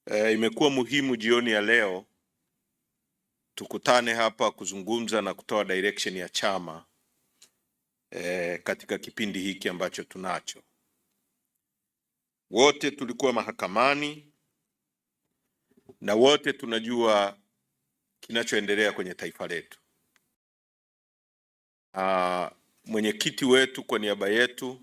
Imekuwa muhimu jioni ya leo tukutane hapa kuzungumza na kutoa direction ya chama katika kipindi hiki ambacho tunacho. Wote tulikuwa mahakamani na wote tunajua kinachoendelea kwenye taifa letu. Mwenyekiti wetu kwa niaba yetu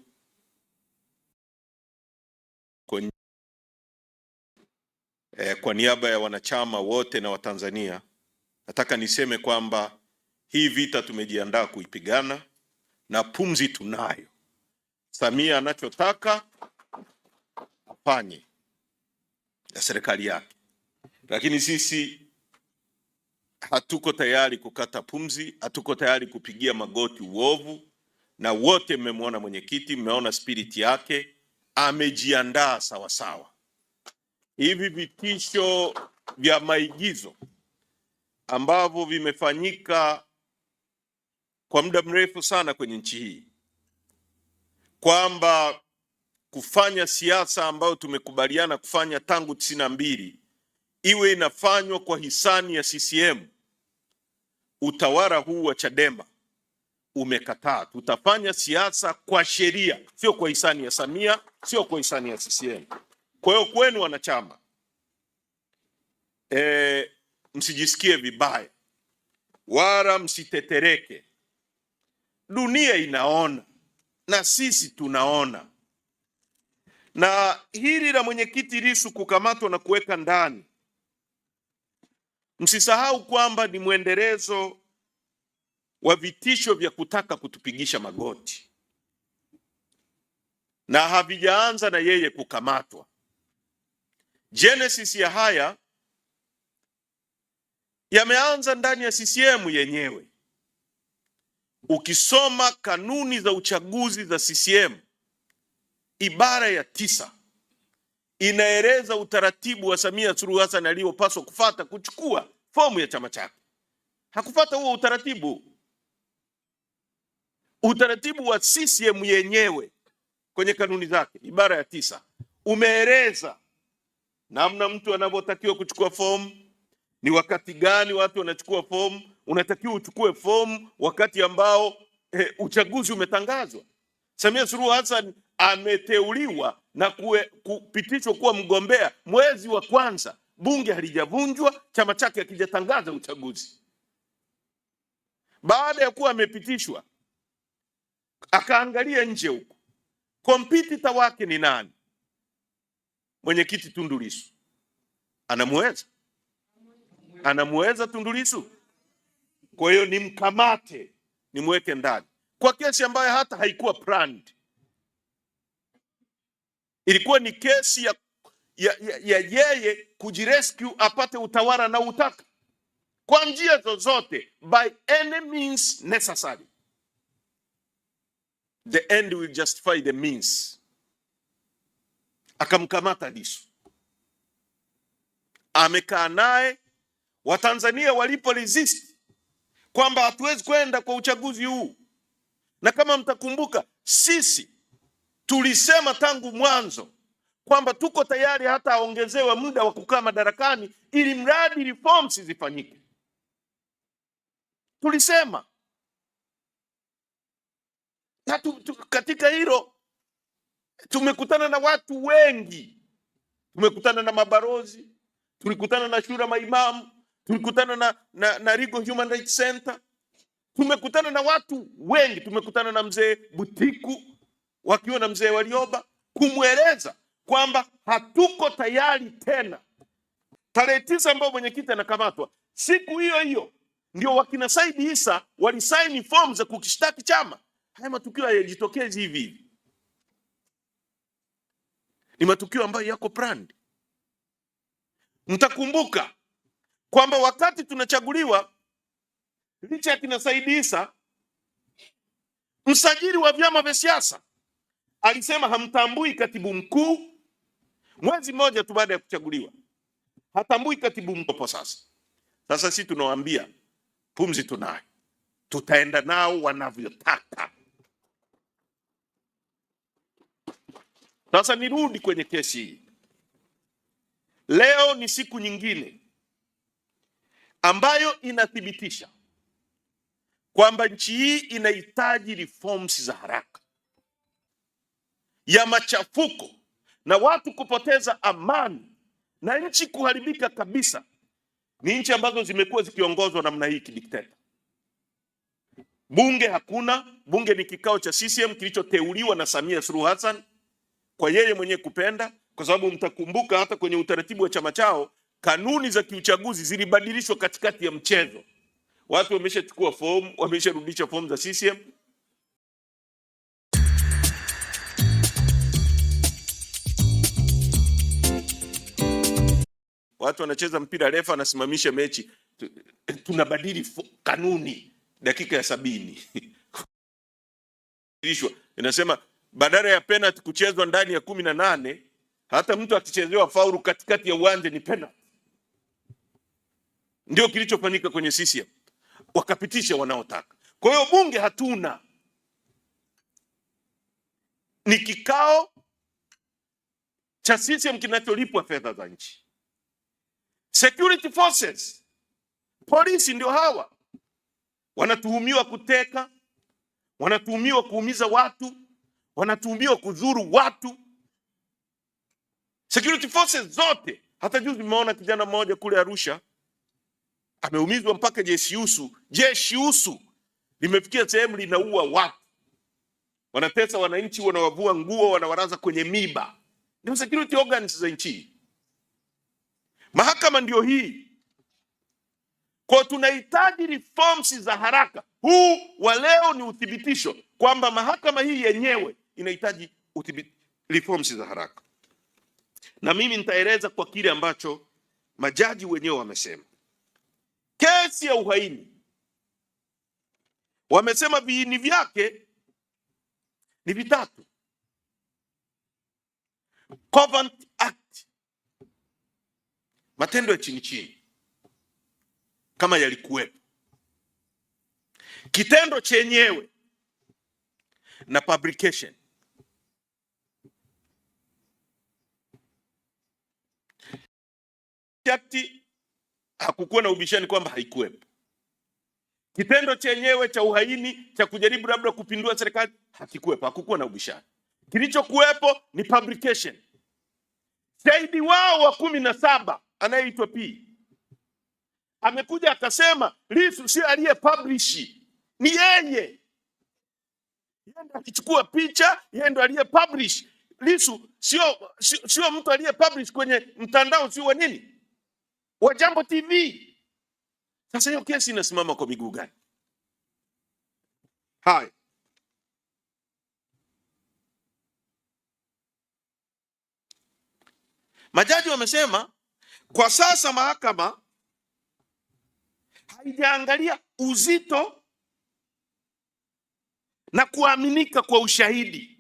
kwa niaba ya wanachama wote na Watanzania, nataka niseme kwamba hii vita tumejiandaa kuipigana na pumzi tunayo. Samia anachotaka afanye na serikali yake, lakini sisi hatuko tayari kukata pumzi, hatuko tayari kupigia magoti uovu. Na wote mmemwona mwenyekiti, mmeona spirit yake, amejiandaa sawa sawa. Hivi vitisho vya maigizo ambavyo vimefanyika kwa muda mrefu sana kwenye nchi hii, kwamba kufanya siasa ambayo tumekubaliana kufanya tangu 92 iwe inafanywa kwa hisani ya CCM, utawala huu wa Chadema umekataa. Tutafanya siasa kwa sheria, sio kwa hisani ya Samia, sio kwa hisani ya CCM. Kwa hiyo kwenu wanachama, msijisikie vibaya wala msitetereke. Dunia inaona na sisi tunaona, na hili la mwenyekiti Lissu kukamatwa na kuweka ndani, msisahau kwamba ni mwendelezo wa vitisho vya kutaka kutupigisha magoti, na havijaanza na yeye kukamatwa. Genesis ya haya yameanza ndani ya CCM yenyewe. Ukisoma kanuni za uchaguzi za CCM, ibara ya 9 inaeleza utaratibu wa Samia Suluhu Hassan aliyopaswa kufuata kuchukua fomu ya chama chake. Hakufuata huo utaratibu. Utaratibu wa CCM yenyewe kwenye kanuni zake, ibara ya 9 umeeleza namna mtu anavyotakiwa kuchukua fomu, ni wakati gani watu wanachukua fomu. Unatakiwa uchukue fomu wakati ambao uchaguzi umetangazwa. Samia Suluhu Hassan ameteuliwa na kupitishwa kuwa mgombea mwezi wa kwanza, bunge halijavunjwa, chama chake hakijatangaza uchaguzi. Baada ya kuwa amepitishwa, akaangalia nje huko, kompetita wake ni nani? Mwenyekiti Tundu Lissu. Anamuweza Tundu Lissu? Kwa hiyo nimkamate, nimweke ndani kwa kesi ambayo hata haikuwa planned. Ilikuwa ni kesi ya yeye kujirescue, apate utawala na utaka kwa njia zozote, by any means necessary. The end will justify the means. Akamkamata Lissu, amekaa naye. Watanzania walipo resist kwamba hatuwezi kwenda kwa uchaguzi huu, na kama mtakumbuka, sisi tulisema tangu mwanzo kwamba tuko tayari hata aongezewe muda wa kukaa madarakani ili mradi reforms zifanyike. Tulisema, na katika hilo tumekutana na watu wengi. Tumekutana na mabalozi, tulikutana na shura maimamu, tulikutana na Legal Human Rights Center, tumekutana na watu wengi, tumekutana na mzee Butiku wakiwa na mzee Warioba, kumweleza kwamba hatuko tayari tena. Tarehe 9 ambao mwenyekiti anakamatwa, siku hiyo hiyo ndio wakina Said Issa walisaini form za kukishtaki chama. Haya matukio hayajitokezi hivi hivi, ni matukio ambayo yako planned. Mtakumbuka kwamba wakati tunachaguliwa, licha ya kina Said Issa, msajili wa vyama vya siasa alisema hamtambui katibu mkuu. Mwezi mmoja tu baada ya kuchaguliwa, hatambui katibu mkuu. Sasa sisi tunawaambia pumzi tunayo, tutaenda nao wanavyotaka. Sasa nirudi kwenye kesi hii. Leo ni siku nyingine ambayo inathibitisha kwamba nchi hii inahitaji reforms za haraka, ya machafuko na watu kupoteza amani na nchi kuharibika kabisa. Ni nchi ambazo zimekuwa zikiongozwa namna hii kidikteta. Bunge hakuna. Bunge ni kikao cha CCM kilichoteuliwa na Samia Suluhu Hassan kwa yeye mwenyewe kupenda, kwa sababu mtakumbuka hata kwenye utaratibu wa chama chao kanuni za kiuchaguzi zilibadilishwa katikati ya mchezo. Watu wameshachukua fomu, wamesharudisha fomu za CCM. Watu wanacheza mpira, refa anasimamisha mechi, tunabadili kanuni dakika ya 70. Inasema badala ya penalty kuchezwa ndani ya 18, hata mtu akichezewa faulu katikati ya uwanja ni penalty. Ndio kilichofanyika kwenye CCM, wakapitisha wanaotaka. Kwa hiyo bunge hatuna, ni kikao cha CCM kinacholipwa fedha za nchi. Security forces, polisi ndio hawa wanatuhumiwa kuteka, wanatuhumiwa kuumiza watu, wanatuhumiwa kudhuru watu. Security forces zote. Hata juzi nimeona kijana mmoja kule Arusha ameumizwa mpaka jeshi usu limefikia sehemu linaua watu, wanatesa wananchi, wanawavua nguo, wanawaraza kwenye miba. Ndio security organs za nchi. Mahakama ndio hii. Kwa tunahitaji reforms za haraka. Huu wa leo ni uthibitisho kwamba mahakama hii yenyewe inahitaji reforms za haraka. Na mimi nitaeleza kwa kile ambacho majaji wenyewe wamesema. Kesi ya uhaini, wamesema viini vyake ni vitatu: Covert Act, matendo ya chini chini kama yalikuwepo, kitendo chenyewe na publication. Hakukuwa na ubishani kwamba haikuwepo. Kitendo chenyewe cha uhaini cha kujaribu labda kupindua serikali hakikuwepo, hakukuwa na ubishani. Kilichokuwepo ni publication. Shahidi wao wa 17 anayeitwa P amekuja akasema Lissu sio aliye publish, ni yeye. Yeye ndo akichukua picha, yeye ndo aliye publish. Lissu sio mtu aliye publish kwenye mtandao, sio wa nini, wa Jambo TV. Sasa hiyo kesi inasimama kwa miguu gani? Hai. Majaji wamesema kwa sasa mahakama haijaangalia uzito na kuaminika kwa ushahidi.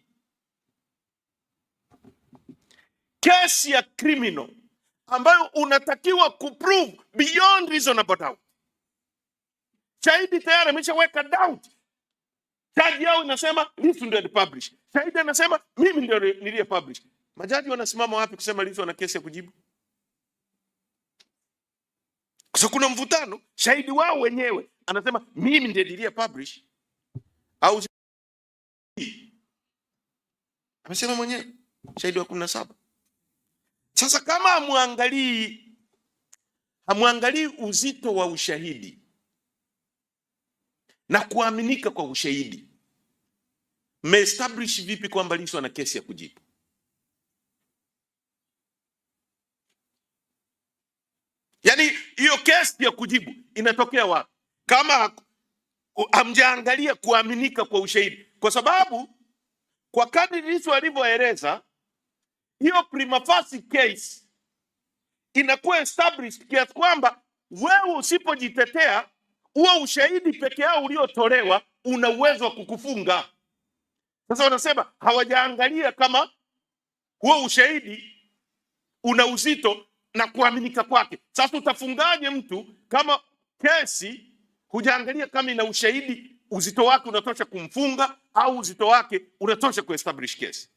Kesi ya criminal ambayo unatakiwa kuprove beyond reasonable doubt. Shahidi tayari ameshaweka doubt. Jaji yao inasema Lissu ndio alipublish. Shahidi anasema mimi ndio niliye publish. Majaji wanasimama wapi kusema Lissu ana kesi ya kujibu? Kwa sababu kuna mvutano. Shahidi wao wenyewe anasema mimi ndio niliye publish, au amesema mwenyewe shahidi wa 17. Sasa kama hamwangalii uzito wa ushahidi na kuaminika kwa ushahidi, mmeestablish vipi kwamba Lissu ana kesi ya kujibu? Yaani hiyo kesi ya kujibu inatokea wapi kama hamjaangalia kuaminika kwa ushahidi? Kwa sababu kwa kadri Lissu alivyoeleza, hiyo prima facie case inakuwa established kiasi kwamba wewe usipojitetea, huo ushahidi peke yao uliotolewa una uwezo wa kukufunga. Sasa wanasema hawajaangalia kama huo ushahidi una uzito na kuaminika kwake. Sasa utafungaje mtu kama kesi hujaangalia kama ina ushahidi, uzito wake unatosha kumfunga au uzito wake unatosha kuestablish kesi?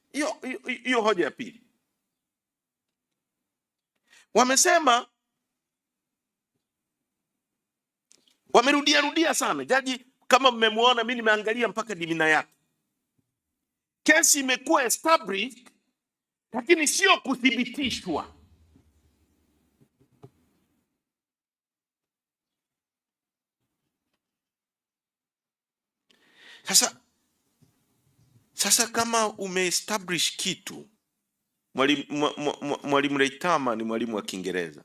Hiyo hoja ya pili. wamesema, wamerudia sana. Jaji kama mmemwona, mimi nimeangalia mpaka dimina yake. Kesi imekuwa established lakini sio kuthibitishwa. Sasa kama umeestablish kitu, Mwalimu Leitama ni mwalimu wa Kiingereza.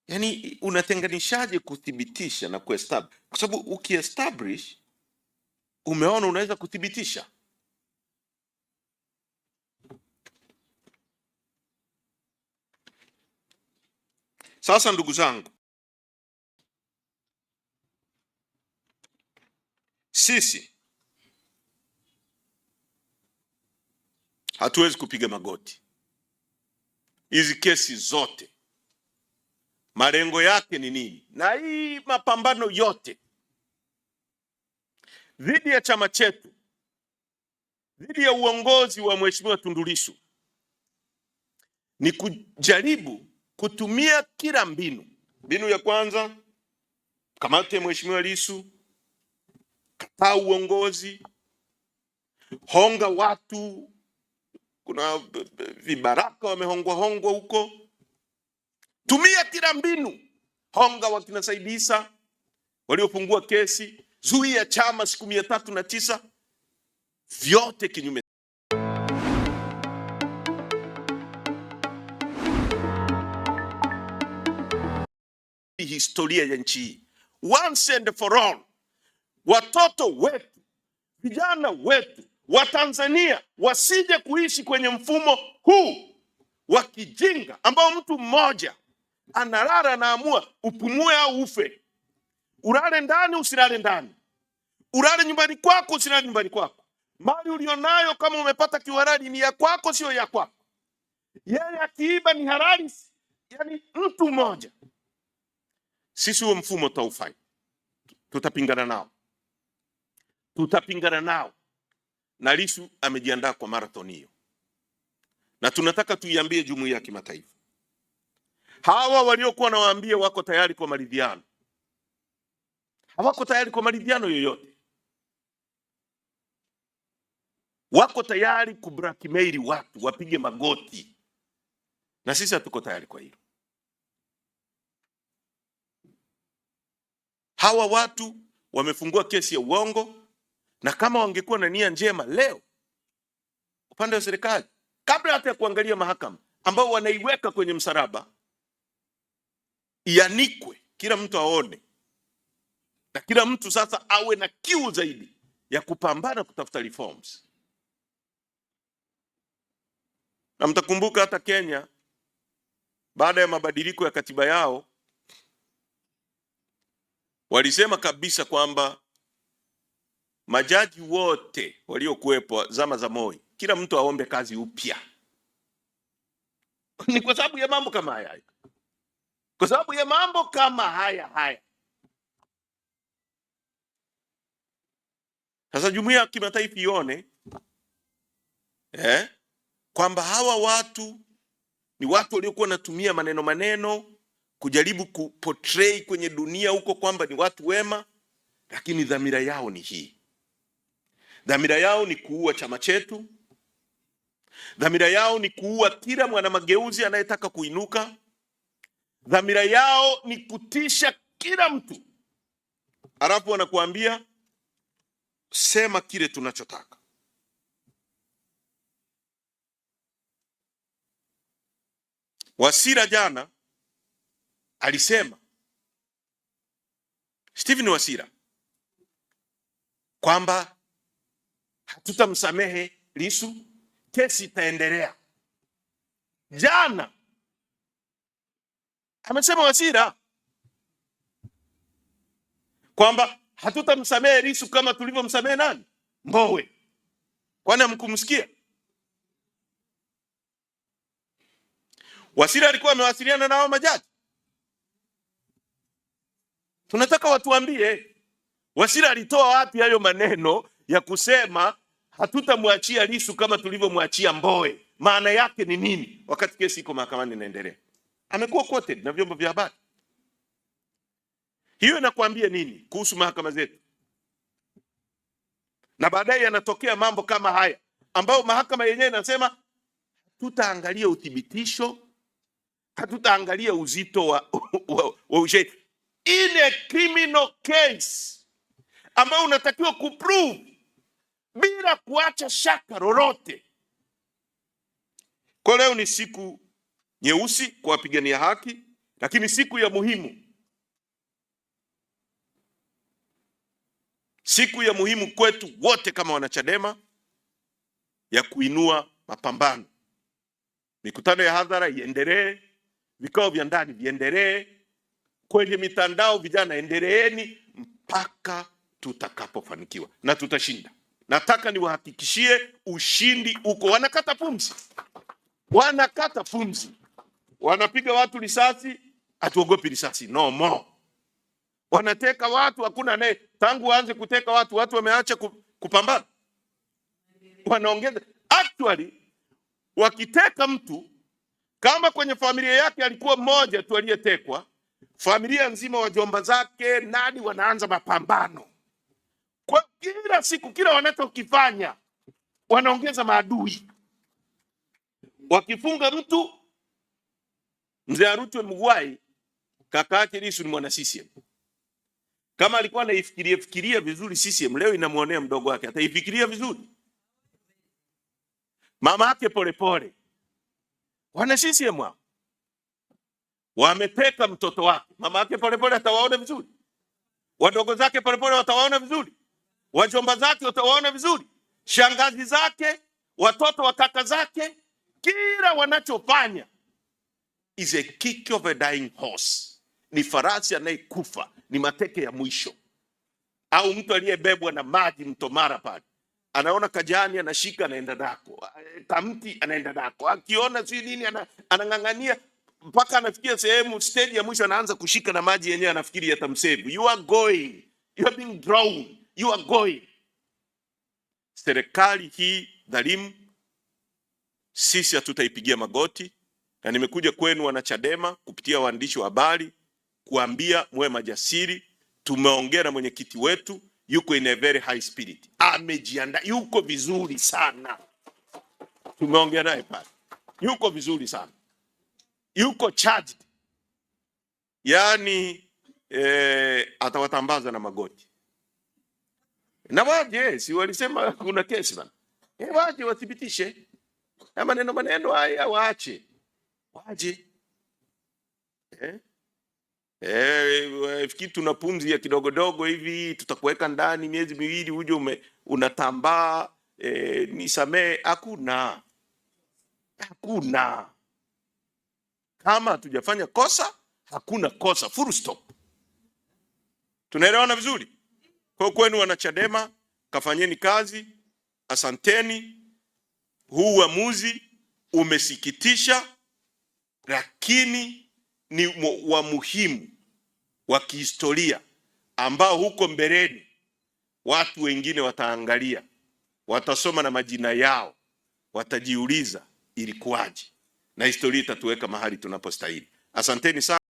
Yaani unatenganishaje kuthibitisha na kuestablish? Kwa sababu ukiestablish, umeona unaweza kuthibitisha. Sasa ndugu zangu, sisi hatuwezi kupiga magoti. Hizi kesi zote malengo yake ni nini? Na hii mapambano yote dhidi ya chama chetu, dhidi ya uongozi wa Mheshimiwa Tundu Lissu, ni kujaribu kutumia kila mbinu. Mbinu ya kwanza, kamate Mheshimiwa Lissu, kataa uongozi, honga watu. Kuna vibaraka wamehongwa huko. Tumia kila mbinu, honga wakina Said Issa waliofungua kesi, zuia chama siku 309, vyote kinyume. Historia ya nchi hii once and for all, watoto wetu, vijana wetu wa Tanzania wasije kuishi kwenye mfumo huu wa kijinga ambao mtu mmoja analala, anaamua upumue au ufe, ulale ndani usilale ndani, ulale nyumbani kwako usilale nyumbani kwako, mali ulionayo kama umepata kihalali ni ya kwako sio ya kwako, yeye akiiba ni halali. Yani mtu mmoja. Sisi huo mfumo taufai, tutapingana nao, na Lissu amejiandaa kwa marathon hiyo, na tunataka tuiambie jumuiya ya kimataifa, hawa waliokuwa nawaambia wako tayari kwa maridhiano, hawako tayari kwa maridhiano yoyote, wako tayari kublackmail watu wapige magoti, na sisi hatuko tayari kwa hilo. Hawa watu wamefungua kesi ya uongo, na kama wangekuwa na nia njema leo, upande wa serikali, kabla hata ya kuangalia mahakama ambao wanaiweka kwenye msalaba, ianikwe, kila mtu aone, na kila mtu sasa awe na kiu zaidi ya kupambana kutafuta reforms. Na mtakumbuka hata Kenya, baada ya mabadiliko ya katiba yao, walisema kabisa kwamba majaji wote waliokuwepo zama za Moi, kila mtu aombe kazi upya. Ni kwa sababu ya mambo kama haya. Kwa sababu ya mambo kama haya. Sasa jumuiya ya kimataifa ione kwamba hawa watu ni watu waliokuwa wanatumia maneno kujaribu kuportray kwenye dunia huko kwamba ni watu wema, lakini dhamira yao ni hii. Dhamira yao ni kuua chama chetu. Dhamira yao ni kuua kila mwana mageuzi anayetaka kuinuka. Dhamira yao ni kutisha kila mtu, alafu wanakuambia sema kile tunachotaka. Wasira jana alisema, Stephen Wasira, kwamba hatutamsamehe Lissu, kesi itaendelea. Jana amesema Wasira kwamba hatutamsamehe Lissu kama tulivyomsamehe nani? Mbowe. Kwani hamkumsikia? Wasira alikuwa amewasiliana na hao majaji. Tunataka watuambie Wasira alitoa wapi hayo maneno ya kusema hatutamwachia Lissu kama tulivyomwachia Mbowe. maana yake ni nini wakati kesi iko mahakamani inaendelea. Amekuwa quoted na vyombo vya habari. Hiyo inakwambia nini kuhusu mahakama zetu? Na baadaye yanatokea mambo kama haya ambayo mahakama yenyewe inasema tutaangalia uthibitisho, hatutaangalia uzito wa ushahidi. In a criminal case ambayo unatakiwa kuprove bila kuacha shaka lolote. Kwa leo ni siku nyeusi kwa wapigania haki, lakini siku ya muhimu, siku ya muhimu kwetu wote kama wanachadema ya kuinua mapambano. Mikutano ya hadhara iendelee, vikao vya ndani viendelee, kwenye mitandao vijana endeleeni mpaka tutakapofanikiwa, na tutashinda. Nataka niwahakikishie ushindi uko. Wanakata pumzi, wanakata pumzi, wanapiga watu risasi, hatuogopi risasi, no more. Wanateka watu, hakuna naye. Tangu waanze kuteka watu wameacha kupambana, wanaongeza. Actually wakiteka mtu, kama kwenye familia yake alikuwa mmoja tu aliyetekwa, familia nzima, wajomba zake, nani, wanaanza mapambano. Kwa kila siku, kila wanachokifanya wanaongeza maadui. Wakifunga mtu, mzee Arutwe Mugwai, kaka yake Lissu ni mwana CCM. Kama alikuwa anaifikiria vizuri CCM, leo inamuonea mdogo wake, ataifikiria vizuri. Mama yake Polepole, wana CCM wao wameteka mtoto wake. Mama yake Polepole atawaona vizuri, wadogo zake Polepole watawaona vizuri, wajomba zake watawaona vizuri, shangazi zake, watoto wa kaka zake. Kila wanachofanya is a kick of a dying horse. Ni farasi anayekufa, ni mateke ya mwisho. Au mtu aliyebebwa na maji mto Mara pale, anaona kajani anashika, anaenda nako, kamti anaenda nako, akiona si nini anang'ang'ania mpaka anafikia sehemu, stage ya mwisho anaanza kushika na maji yenyewe, anafikiri yatamsave. You are going, you are being drowned, you are going. Serikali hii dhalimu sisi hatutaipigia magoti, na nimekuja kwenu wanachadema kupitia waandishi wa habari kuambia muwe majasiri. Tumeongea na mwenyekiti wetu, yuko in a very high spirit, amejiandaa, yuko vizuri sana. Tumeongea naye pale, yuko vizuri sana, yuko charged. Yani atawatambaza na magoti. Na waje, si walisema kuna kesi bana, waje wathibitishe na maneno haya, waache waje. Fikiri tuna pumzi ya kidogodogo hivi, tutakuweka ndani miezi miwili uje unatambaa, nisamee. Hakuna. Kama hatujafanya kosa, hakuna kosa, full stop. Tunaelewana vizuri? Kwa kwenu wanachadema, kafanyeni kazi, asanteni. Huu uamuzi umesikitisha, lakini ni wa muhimu wa kihistoria ambao huko mbeleni watu wengine wataangalia, watasoma na majina yao, watajiuliza ilikuwaje, na historia itatuweka mahali tunapostahili. Asanteni sana.